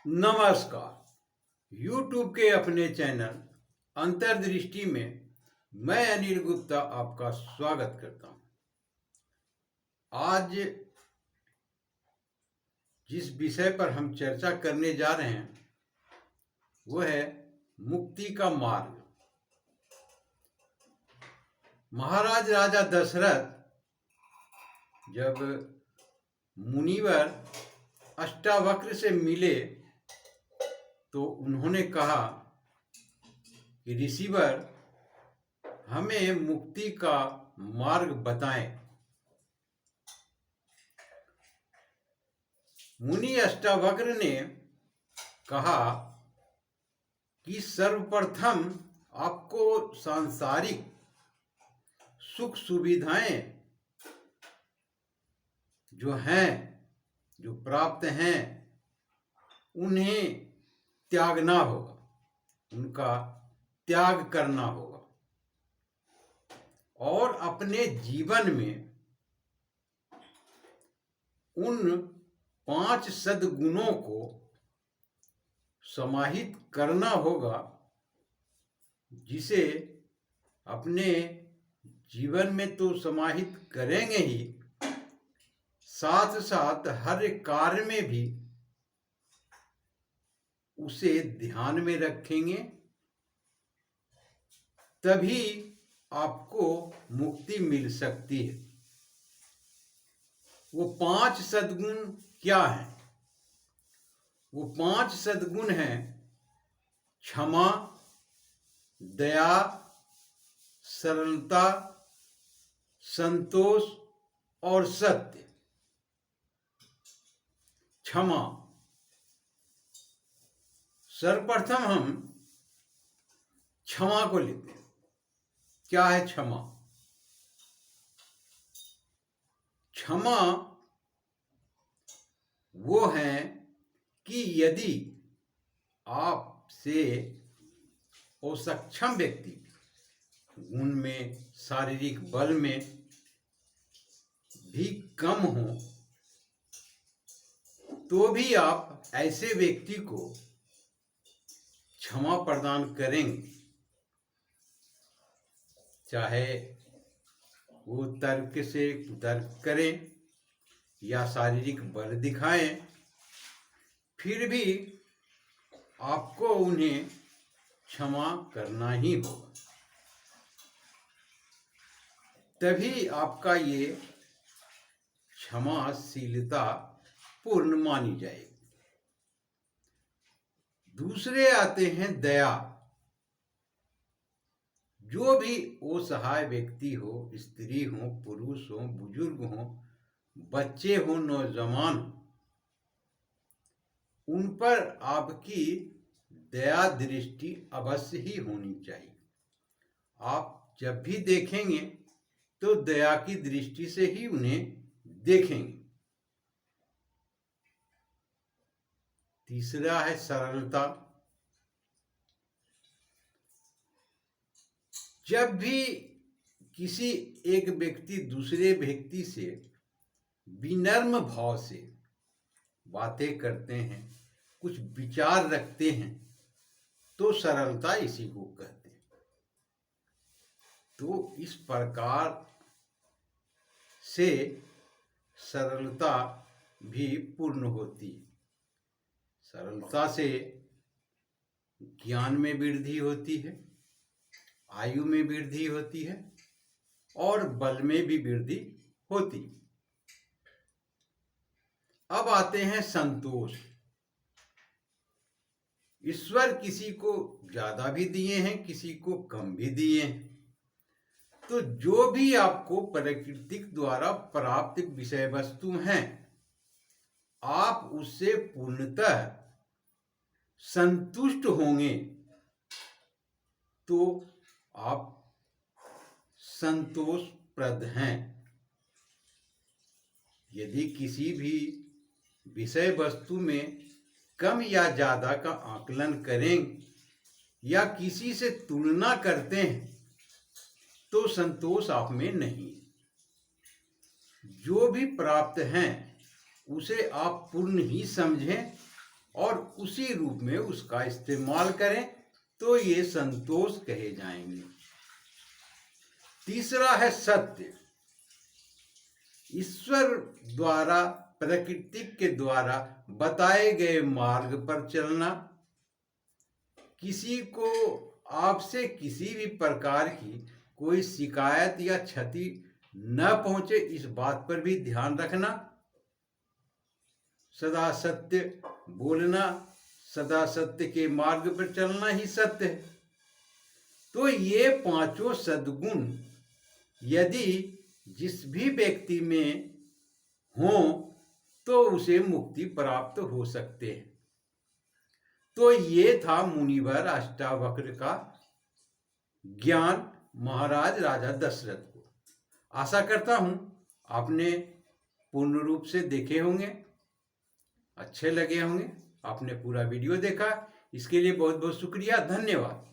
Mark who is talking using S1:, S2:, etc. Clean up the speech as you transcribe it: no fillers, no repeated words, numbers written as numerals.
S1: नमस्कार। YouTube के अपने चैनल अंतर्दृष्टि में मैं अनिल गुप्ता आपका स्वागत करता हूं। आज जिस विषय पर हम चर्चा करने जा रहे हैं वो है मुक्ति का मार्ग। महाराज राजा दशरथ जब मुनिवर अष्टावक्र से मिले तो उन्होंने कहा कि ऋषिवर हमें मुक्ति का मार्ग बताएं। मुनि अष्टावक्र ने कहा कि सर्वप्रथम आपको सांसारिक सुख सुविधाएं जो प्राप्त हैं उन्हें त्यागना होगा, उनका त्याग करना होगा और अपने जीवन में उन 5 सद्गुणों को समाहित करना होगा जिसे अपने जीवन में तो समाहित करेंगे ही, साथ साथ हर कार्य में भी उसे ध्यान में रखेंगे, तभी आपको मुक्ति मिल सकती है। वो 5 सद्गुण क्या हैं? वो 5 सद्गुण हैं क्षमा, दया, सरलता, संतोष और सत्य। क्षमा, सर्वप्रथम हम क्षमा को लेते हैं। क्या है क्षमा? क्षमा वो है कि यदि आपसे असक्षम व्यक्ति गुण में, शारीरिक बल में भी कम हो तो भी आप ऐसे व्यक्ति को क्षमा प्रदान करेंगे, चाहे वो तर्क से कुतर्क करें या शारीरिक बल दिखाएं, फिर भी आपको उन्हें क्षमा करना ही होगा, तभी आपका ये क्षमाशीलता पूर्ण मानी जाएगी। दूसरे आते हैं दया। जो भी असहाय व्यक्ति हो, स्त्री हो, पुरुष हो, बुजुर्ग हो, बच्चे हो, नौजवान, उन पर आपकी दया दृष्टि अवश्य ही होनी चाहिए। आप जब भी देखेंगे तो दया की दृष्टि से ही उन्हें देखेंगे। तीसरा है सरलता। जब भी किसी एक व्यक्ति दूसरे व्यक्ति से विनम्र भाव से बातें करते हैं, कुछ विचार रखते हैं, तो सरलता इसी को कहते हैं। तो इस प्रकार से सरलता भी पूर्ण होती है। सरलता से ज्ञान में वृद्धि होती है, आयु में वृद्धि होती है और बल में भी वृद्धि होती है। अब आते हैं संतोष। ईश्वर किसी को ज्यादा भी दिए हैं, किसी को कम भी दिए हैं, तो जो भी आपको प्राकृतिक द्वारा प्राप्त विषय वस्तु हैं, आप उससे पूर्णतः संतुष्ट होंगे तो आप संतोषप्रद हैं। यदि किसी भी विषय वस्तु में कम या ज्यादा का आकलन करें या किसी से तुलना करते हैं तो संतोष आप में नहीं। जो भी प्राप्त हैं उसे आप पूर्ण ही समझें और उसी रूप में उसका इस्तेमाल करें तो ये संतोष कहे जाएंगे। तीसरा है सत्य। ईश्वर द्वारा, प्रकृति के द्वारा बताए गए मार्ग पर चलना। किसी को आपसे किसी भी प्रकार की कोई शिकायत या क्षति न पहुंचे, इस बात पर भी ध्यान रखना। सदा सत्य बोलना, सदा सत्य के मार्ग पर चलना ही सत्य है। तो ये पांचों सद्गुण यदि जिस भी व्यक्ति में हो तो उसे मुक्ति प्राप्त हो सकते हैं। तो ये था मुनिवर अष्टावक्र का ज्ञान महाराज राजा दशरथ को। आशा करता हूं आपने पूर्ण रूप से देखे होंगे, अच्छे लगे होंगे। आपने पूरा वीडियो देखा, इसके लिए बहुत बहुत शुक्रिया, धन्यवाद।